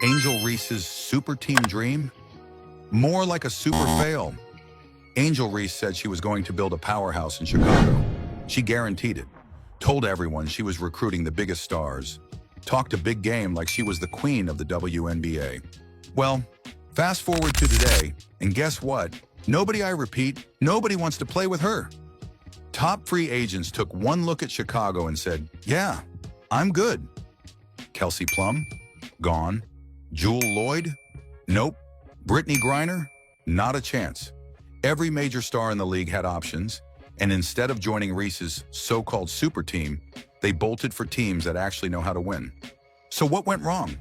Angel Reese's super team dream? More like a super fail. Angel Reese said she was going to build a powerhouse in Chicago. She guaranteed it, told everyone she was recruiting the biggest stars, talked a big game like she was the queen of the WNBA. Well, fast forward to today, and guess what? Nobody wants to play with her. Top free agents took one look at Chicago and said, yeah, I'm good. Kelsey Plum? Gone. Jewel Lloyd? Nope. Brittany Griner? Not a chance. Every major star in the league had options, and instead of joining Reese's so-called super team, they bolted for teams that actually know how to win. So what went wrong?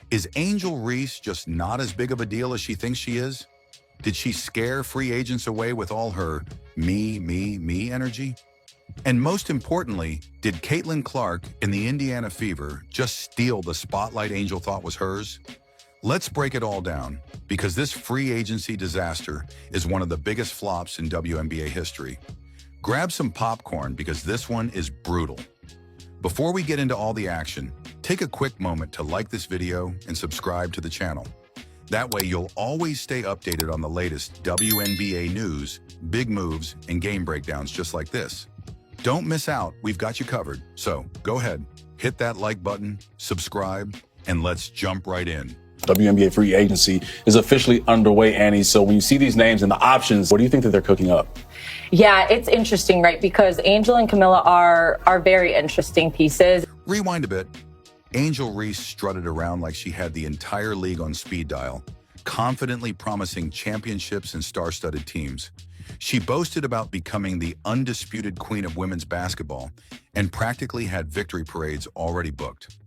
Is Angel Reese just not as big of a deal as she thinks she is? Did she scare free agents away with all her me energy? And most importantly, did Caitlin Clark in the Indiana Fever just steal the spotlight Angel thought was hers? Let's break it all down, because this free agency disaster is one of the biggest flops in WNBA history. Grab some popcorn because this one is brutal. Before we get into all the action, take a quick moment to like this video and subscribe to the channel. That way you'll always stay updated on the latest WNBA news, big moves, and game breakdowns just like this. Don't miss out, we've got you covered. So go ahead, hit that like button, subscribe, and let's jump right in. WNBA free agency is officially underway, Annie. So when you see these names and the options, what do you think that they're cooking up? Yeah, it's interesting, right? Because Angel and Camilla are very interesting pieces. Rewind a bit. Angel Reese strutted around like she had the entire league on speed dial, confidently promising championships and star-studded teams. She boasted about becoming the undisputed queen of women's basketball and practically had victory parades already booked.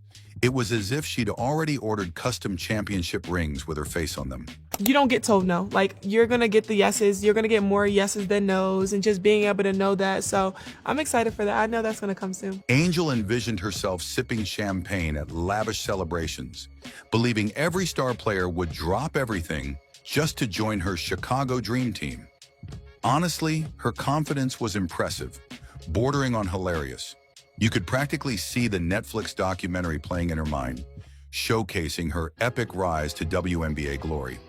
It was as if she'd already ordered custom championship rings with her face on them. You don't get told no. Like, you're going to get the yeses. You're going to get more yeses than nos, and just being able to know that. So I'm excited for that. I know that's going to come soon. Angel envisioned herself sipping champagne at lavish celebrations, believing every star player would drop everything just to join her Chicago dream team. Honestly, her confidence was impressive, bordering on hilarious. You could practically see the Netflix documentary playing in her mind, showcasing her epic rise to WNBA glory.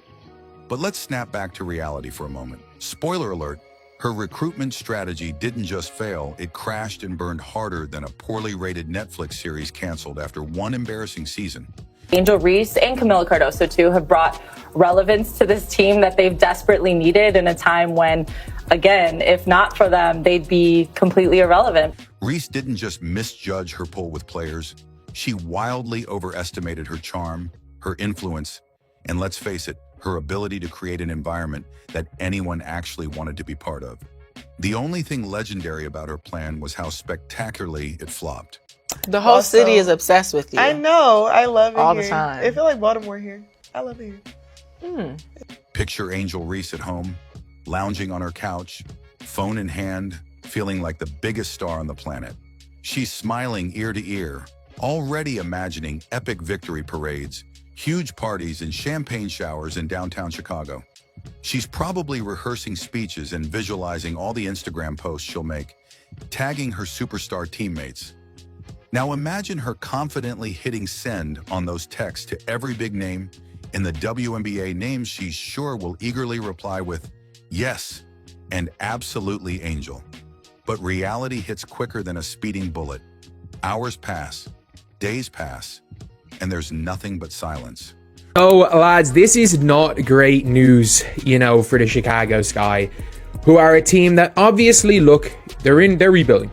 But let's snap back to reality for a moment. Spoiler alert, her recruitment strategy didn't just fail, it crashed and burned harder than a poorly rated Netflix series canceled after one embarrassing season. Angel Reese and Camilla Cardoso, too, have brought relevance to this team that they've desperately needed in a time when, again, if not for them, they'd be completely irrelevant. Reese didn't just misjudge her pull with players, she wildly overestimated her charm, her influence, and let's face it, her ability to create an environment that anyone actually wanted to be part of. The only thing legendary about her plan was how spectacularly it flopped. The whole city is obsessed with you. I know. I love it all here. the time. I feel like Baltimore here. I love it here. Picture Angel Reese at home, lounging on her couch, phone in hand, feeling like the biggest star on the planet. She's smiling ear to ear, already imagining epic victory parades, huge parties and champagne showers in downtown Chicago. She's probably rehearsing speeches and visualizing all the Instagram posts she'll make, tagging her superstar teammates. Now imagine her confidently hitting send on those texts to every big name in the WNBA, names she's sure will eagerly reply with, yes, and absolutely Angel. But reality hits quicker than a speeding bullet. Hours pass, days pass, and there's nothing but silence. Oh, lads, this is not great news, for the Chicago Sky, who are a team that obviously, they're rebuilding.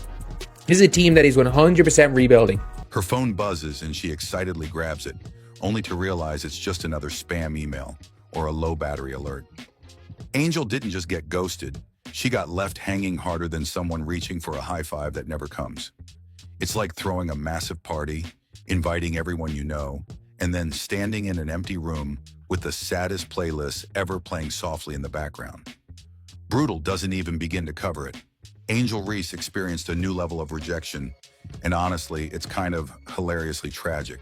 This is a team that is 100% rebuilding. Her phone buzzes and she excitedly grabs it, only to realize it's just another spam email or a low battery alert. Angel didn't just get ghosted, she got left hanging harder than someone reaching for a high five that never comes. It's like throwing a massive party, inviting everyone you know, and then standing in an empty room with the saddest playlist ever playing softly in the background. Brutal doesn't even begin to cover it. Angel Reese experienced a new level of rejection, and honestly, it's kind of hilariously tragic.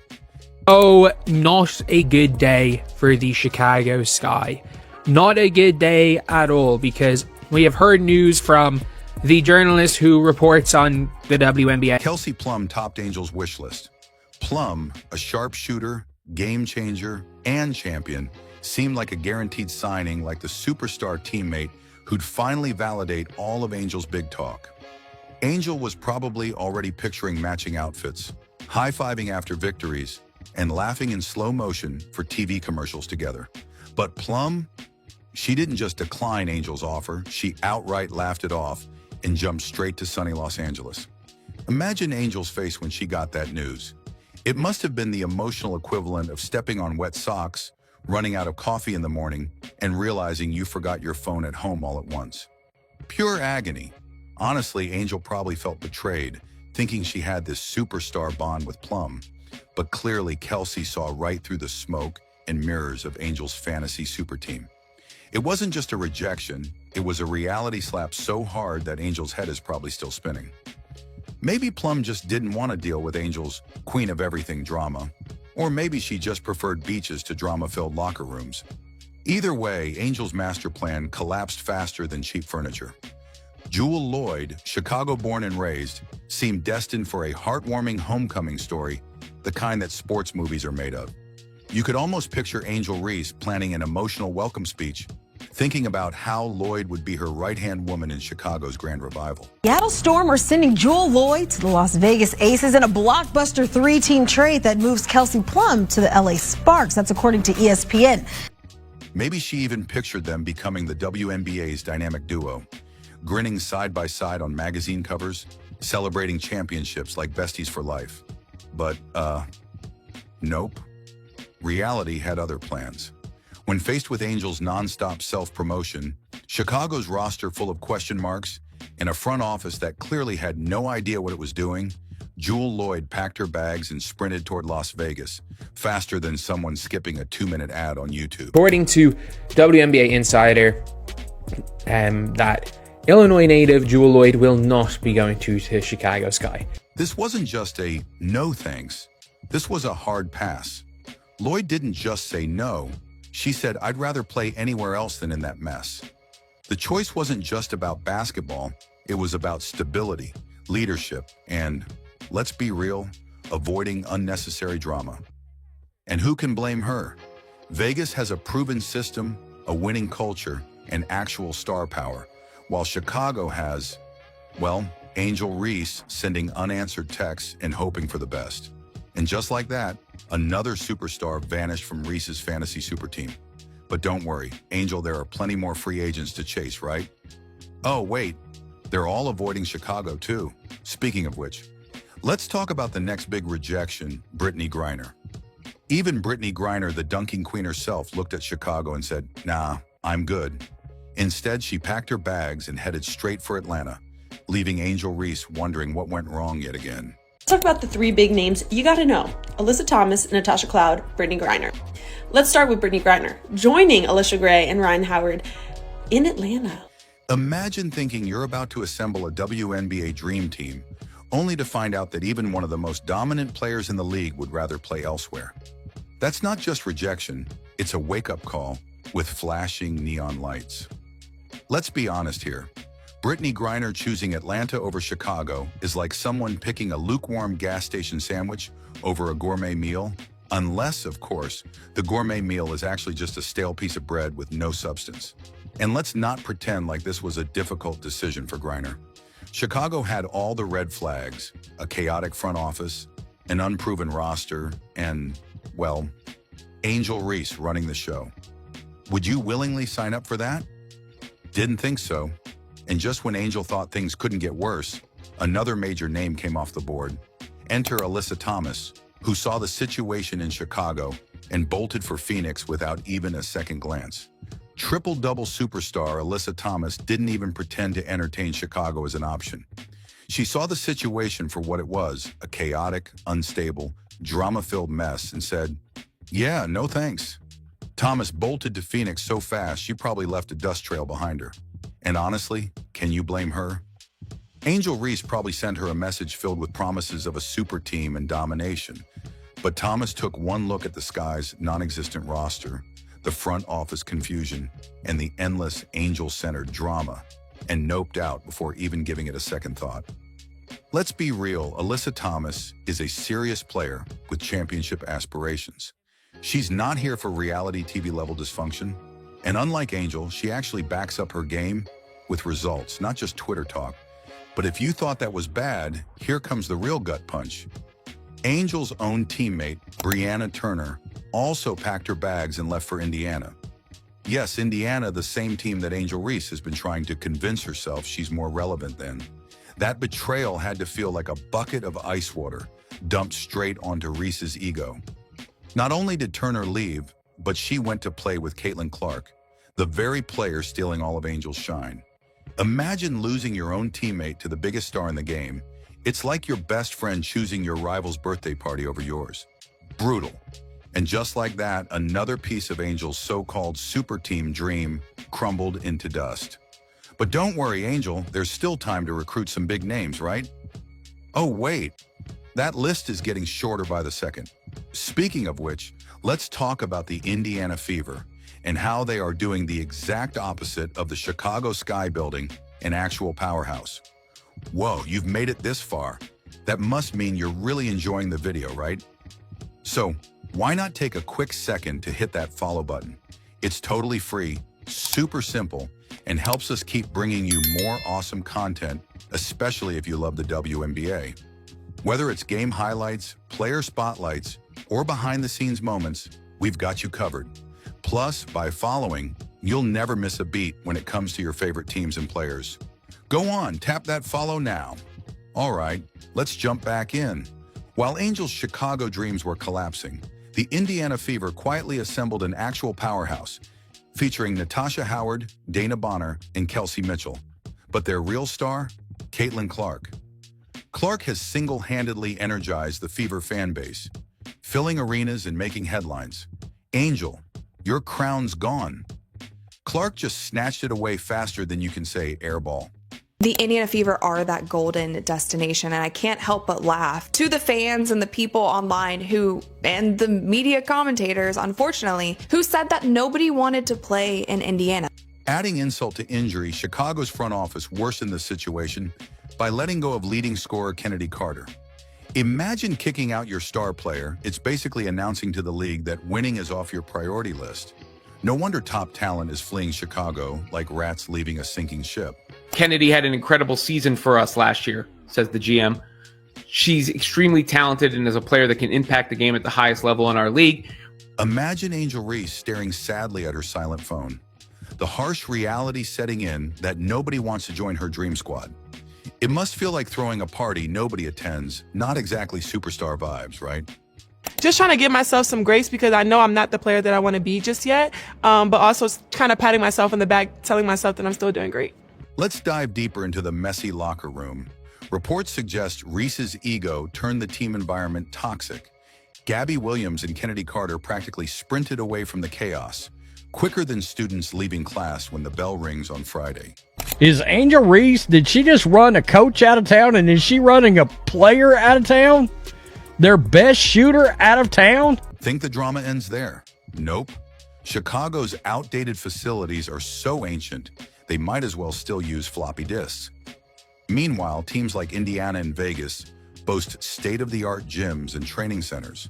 Oh, not a good day for the Chicago Sky. Not a good day at all, because we have heard news from the journalist who reports on the WNBA. Kelsey Plum topped Angel's wish list. Plum, a sharpshooter, game changer, and champion, seemed like a guaranteed signing, like the superstar teammate who'd finally validate all of Angel's big talk. Angel was probably already picturing matching outfits, high-fiving after victories, and laughing in slow motion for TV commercials together. But Plum, she didn't just decline Angel's offer, she outright laughed it off and jumped straight to sunny Los Angeles. Imagine Angel's face when she got that news. It must have been the emotional equivalent of stepping on wet socks, running out of coffee in the morning, and realizing you forgot your phone at home all at once. Pure agony. Honestly, Angel probably felt betrayed, thinking she had this superstar bond with Plum. But clearly, Kelsey saw right through the smoke and mirrors of Angel's fantasy super team. It wasn't just a rejection, it was a reality slap so hard that Angel's head is probably still spinning. Maybe Plum just didn't want to deal with Angel's queen of everything drama, or maybe she just preferred beaches to drama-filled locker rooms. Either way, Angel's master plan collapsed faster than cheap furniture. Jewel Lloyd, Chicago-born and raised, seemed destined for a heartwarming homecoming story, the kind that sports movies are made of. You could almost picture Angel Reese planning an emotional welcome speech, thinking about how Lloyd would be her right-hand woman in Chicago's grand revival. Seattle Storm are sending Jewel Lloyd to the Las Vegas Aces in a blockbuster 3-team trade that moves Kelsey Plum to the LA Sparks. That's according to ESPN. Maybe she even pictured them becoming the WNBA's dynamic duo, grinning side by side on magazine covers, celebrating championships like besties for life. But, nope. Reality had other plans. When faced with Angel's non-stop self-promotion, Chicago's roster full of question marks, and a front office that clearly had no idea what it was doing, Jewel Lloyd packed her bags and sprinted toward Las Vegas, faster than someone skipping a 2-minute ad on YouTube. According to WNBA Insider, that Illinois native Jewel Lloyd will not be going to Chicago Sky. This wasn't just a no thanks. This was a hard pass. Lloyd didn't just say no. She said, I'd rather play anywhere else than in that mess. The choice wasn't just about basketball. It was about stability, leadership, and, let's be real, avoiding unnecessary drama. And who can blame her? Vegas has a proven system, a winning culture, and actual star power, while Chicago has, well, Angel Reese sending unanswered texts and hoping for the best. And just like that, another superstar vanished from Reese's fantasy super team. But don't worry, Angel, there are plenty more free agents to chase, right? Oh, wait, they're all avoiding Chicago too. Speaking of which, let's talk about the next big rejection, Brittany Griner. Even Brittany Griner, the dunking queen herself, looked at Chicago and said, nah, I'm good. Instead, she packed her bags and headed straight for Atlanta, leaving Angel Reese wondering what went wrong yet again. Let's talk about the 3 big names you gotta know: Alyssa Thomas, Natasha Cloud, Brittany Griner. Let's start with Brittany Griner, joining Alicia Gray and Ryan Howard in Atlanta. Imagine thinking you're about to assemble a WNBA dream team, only to find out that even one of the most dominant players in the league would rather play elsewhere. That's not just rejection, it's a wake-up call with flashing neon lights. Let's be honest here. Brittany Griner choosing Atlanta over Chicago is like someone picking a lukewarm gas station sandwich over a gourmet meal, unless, of course, the gourmet meal is actually just a stale piece of bread with no substance. And let's not pretend like this was a difficult decision for Griner. Chicago had all the red flags: a chaotic front office, an unproven roster, and, well, Angel Reese running the show. Would you willingly sign up for that? Didn't think so. And just when Angel thought things couldn't get worse, another major name came off the board. Enter Alyssa Thomas, who saw the situation in Chicago and bolted for Phoenix without even a second glance. Triple-double superstar Alyssa Thomas didn't even pretend to entertain Chicago as an option. She saw the situation for what it was, a chaotic, unstable, drama-filled mess, and said, yeah, no thanks. Thomas bolted to Phoenix so fast she probably left a dust trail behind her. And honestly, can you blame her? Angel Reese probably sent her a message filled with promises of a super team and domination. But Thomas took one look at the Sky's non-existent roster, the front office confusion, and the endless Angel-centered drama, and noped out before even giving it a second thought. Let's be real, Alyssa Thomas is a serious player with championship aspirations. She's not here for reality TV level dysfunction. And unlike Angel, she actually backs up her game with results, not just Twitter talk. But if you thought that was bad, here comes the real gut punch. Angel's own teammate, Brianna Turner, also packed her bags and left for Indiana. Yes, Indiana, the same team that Angel Reese has been trying to convince herself she's more relevant than. That betrayal had to feel like a bucket of ice water dumped straight onto Reese's ego. Not only did Turner leave, but she went to play with Caitlin Clark, the very player stealing all of Angel's shine. Imagine losing your own teammate to the biggest star in the game. It's like your best friend choosing your rival's birthday party over yours. Brutal. And just like that, another piece of Angel's so-called super team dream crumbled into dust. But don't worry, Angel, there's still time to recruit some big names, right? Oh, wait. That list is getting shorter by the second. Speaking of which, let's talk about the Indiana Fever and how they are doing the exact opposite of the Chicago Sky building, an actual powerhouse. Whoa, you've made it this far. That must mean you're really enjoying the video, right? So, why not take a quick second to hit that follow button? It's totally free, super simple, and helps us keep bringing you more awesome content, especially if you love the WNBA. Whether it's game highlights, player spotlights, or behind-the-scenes moments, we've got you covered. Plus, by following, you'll never miss a beat when it comes to your favorite teams and players. Go on, tap that follow now. All right, let's jump back in. While Angel's Chicago dreams were collapsing, the Indiana Fever quietly assembled an actual powerhouse, featuring Natasha Howard, Dana Bonner, and Kelsey Mitchell. But their real star? Caitlin Clark. Clark has single-handedly energized the Fever fan base, filling arenas and making headlines. Angel, your crown's gone. Clark just snatched it away faster than you can say airball. The Indiana Fever are that golden destination, and I can't help but laugh to the fans and the people online and the media commentators, unfortunately, who said that nobody wanted to play in Indiana. Adding insult to injury, Chicago's front office worsened the situation by letting go of leading scorer Kennedy Carter. Imagine kicking out your star player. It's basically announcing to the league that winning is off your priority list. No wonder top talent is fleeing Chicago like rats leaving a sinking ship. Kennedy had an incredible season for us last year, says the GM. She's extremely talented and is a player that can impact the game at the highest level in our league. Imagine Angel Reese staring sadly at her silent phone. The harsh reality setting in that nobody wants to join her dream squad. It must feel like throwing a party nobody attends, not exactly superstar vibes, right? Just trying to give myself some grace because I know I'm not the player that I want to be just yet, but also kind of patting myself in the back, telling myself that I'm still doing great. Let's dive deeper into the messy locker room. Reports suggest Reese's ego turned the team environment toxic. Gabby Williams and Kennedy Carter practically sprinted away from the chaos, quicker than students leaving class when the bell rings on Friday. Is Angel Reese, did she just run a coach out of town, and is she running a player out of town? Their best shooter out of town? Think the drama ends there? Nope. Chicago's outdated facilities are so ancient, they might as well still use floppy disks. Meanwhile, teams like Indiana and Vegas boast state-of-the-art gyms and training centers.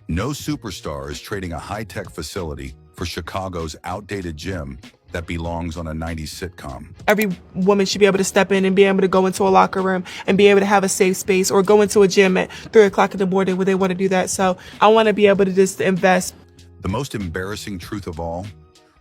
No superstar is trading a high-tech facility for Chicago's outdated gym that belongs on a 90s sitcom. Every woman should be able to step in and be able to go into a locker room and be able to have a safe space, or go into a gym at 3 o'clock in the morning when they want to do that. So I want to be able to just invest. The most embarrassing truth of all,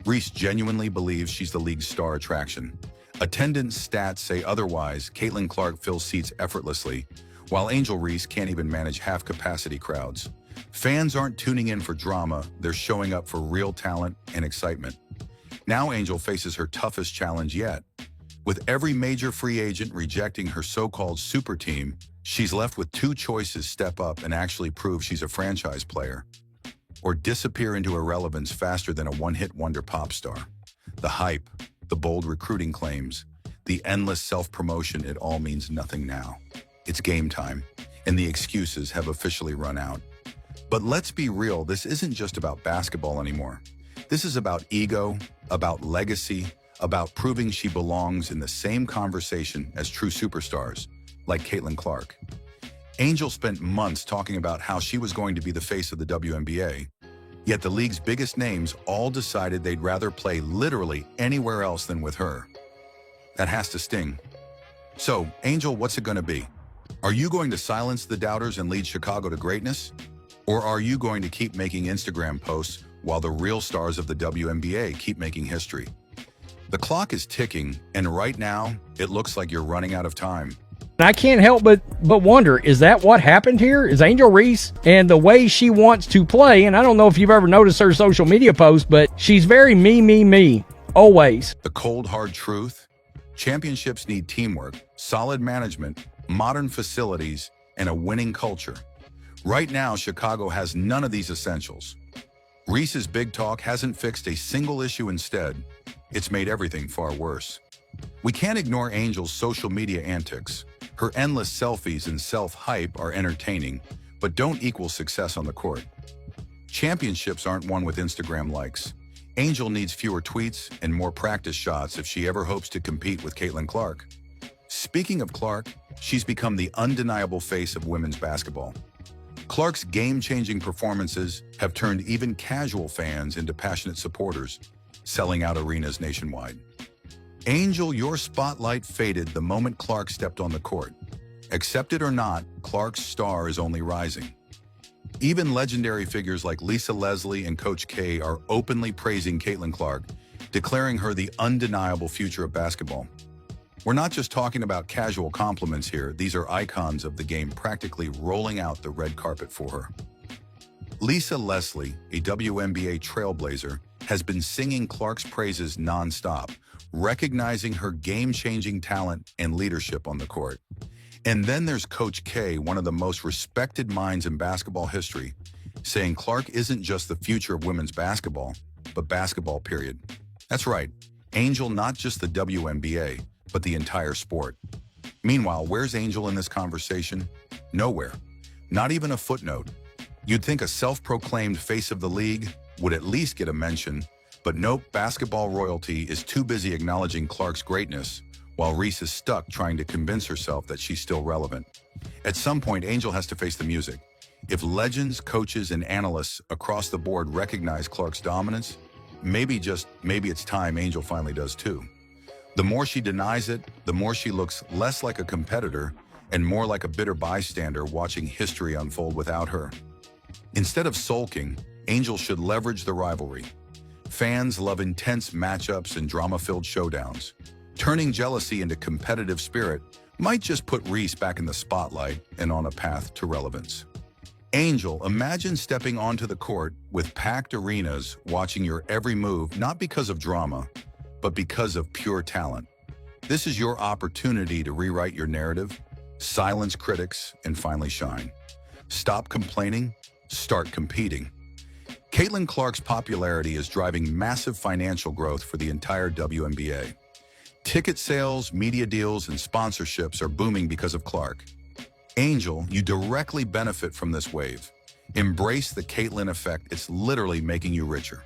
Reese genuinely believes she's the league's star attraction. Attendance stats say otherwise. Caitlin Clark fills seats effortlessly, while Angel Reese can't even manage half-capacity crowds. Fans aren't tuning in for drama, they're showing up for real talent and excitement. Now Angel faces her toughest challenge yet. With every major free agent rejecting her so-called super team, she's left with two choices: step up and actually prove she's a franchise player, or disappear into irrelevance faster than a one-hit wonder pop star. The hype, the bold recruiting claims, the endless self-promotion, it all means nothing now. It's game time, and the excuses have officially run out. But let's be real, this isn't just about basketball anymore. This is about ego, about legacy, about proving she belongs in the same conversation as true superstars, like Caitlin Clark. Angel spent months talking about how she was going to be the face of the WNBA. Yet the league's biggest names all decided they'd rather play literally anywhere else than with her. That has to sting. So, Angel, what's it going to be? Are you going to silence the doubters and lead Chicago to greatness? Or are you going to keep making Instagram posts while the real stars of the WNBA keep making history? The clock is ticking, and right now, it looks like you're running out of time. I can't help but wonder, is that what happened here? Is Angel Reese and the way she wants to play, and I don't know if you've ever noticed her social media posts, but she's very me, always. The cold, hard truth? Championships need teamwork, solid management, modern facilities, and a winning culture. Right now, Chicago has none of these essentials. Reese's big talk hasn't fixed a single issue. Instead, it's made everything far worse. We can't ignore Angel's social media antics. Her endless selfies and self-hype are entertaining, but don't equal success on the court. Championships aren't won with Instagram likes. Angel needs fewer tweets and more practice shots if she ever hopes to compete with Caitlin Clark. Speaking of Clark, she's become the undeniable face of women's basketball. Clark's game-changing performances have turned even casual fans into passionate supporters, selling out arenas nationwide. Angel, your spotlight faded the moment Clark stepped on the court. Accept it or not, Clark's star is only rising. Even legendary figures like Lisa Leslie and Coach K are openly praising Caitlin Clark, declaring her the undeniable future of basketball. We're not just talking about casual compliments here. These are icons of the game practically rolling out the red carpet for her. Lisa Leslie, a WNBA trailblazer, has been singing Clark's praises nonstop, recognizing her game-changing talent and leadership on the court. And then there's Coach K, one of the most respected minds in basketball history, saying Clark isn't just the future of women's basketball, but basketball, period. That's right, Angel, not just the WNBA, but the entire sport. Meanwhile, where's Angel in this conversation? Nowhere. Not even a footnote. You'd think a self-proclaimed face of the league would at least get a mention, but nope, basketball royalty is too busy acknowledging Clark's greatness, while Reese is stuck trying to convince herself that she's still relevant. At some point, Angel has to face the music. If legends, coaches, and analysts across the board recognize Clark's dominance, maybe it's time Angel finally does too. The more she denies it, the more she looks less like a competitor and more like a bitter bystander watching history unfold without her. Instead of sulking, Angel should leverage the rivalry. Fans love intense matchups and drama-filled showdowns. Turning jealousy into competitive spirit might just put Reese back in the spotlight and on a path to relevance. Angel, imagine stepping onto the court with packed arenas watching your every move, not because of drama, but because of pure talent. This is your opportunity to rewrite your narrative, silence critics, and finally shine. Stop complaining, start competing. Caitlin Clark's popularity is driving massive financial growth for the entire WNBA. Ticket sales, media deals, and sponsorships are booming because of Clark. Angel, you directly benefit from this wave. Embrace the Caitlin effect. It's literally making you richer.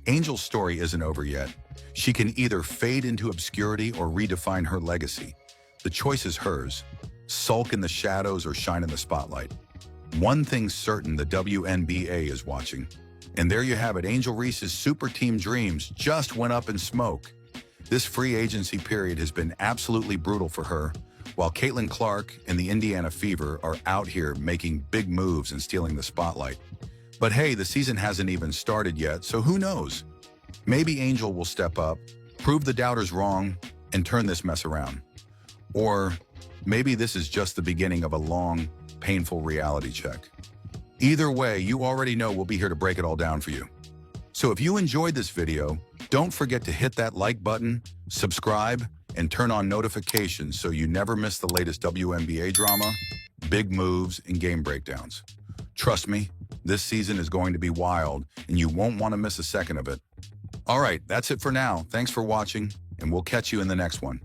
Angel's story isn't over yet. She can either fade into obscurity or redefine her legacy. The choice is hers. Sulk in the shadows or shine in the spotlight. One thing's certain, the WNBA is watching. And there you have it, Angel Reese's super team dreams just went up in smoke. This free agency period has been absolutely brutal for her, while Caitlin Clark and the Indiana Fever are out here making big moves and stealing the spotlight. But hey, the season hasn't even started yet, so who knows? Maybe Angel will step up, prove the doubters wrong, and turn this mess around. Or maybe this is just the beginning of a long, painful reality check. Either way, you already know we'll be here to break it all down for you. So if you enjoyed this video, don't forget to hit that like button, subscribe, and turn on notifications so you never miss the latest WNBA drama, big moves, and game breakdowns. Trust me, this season is going to be wild, and you won't want to miss a second of it. All right, that's it for now. Thanks for watching, and we'll catch you in the next one.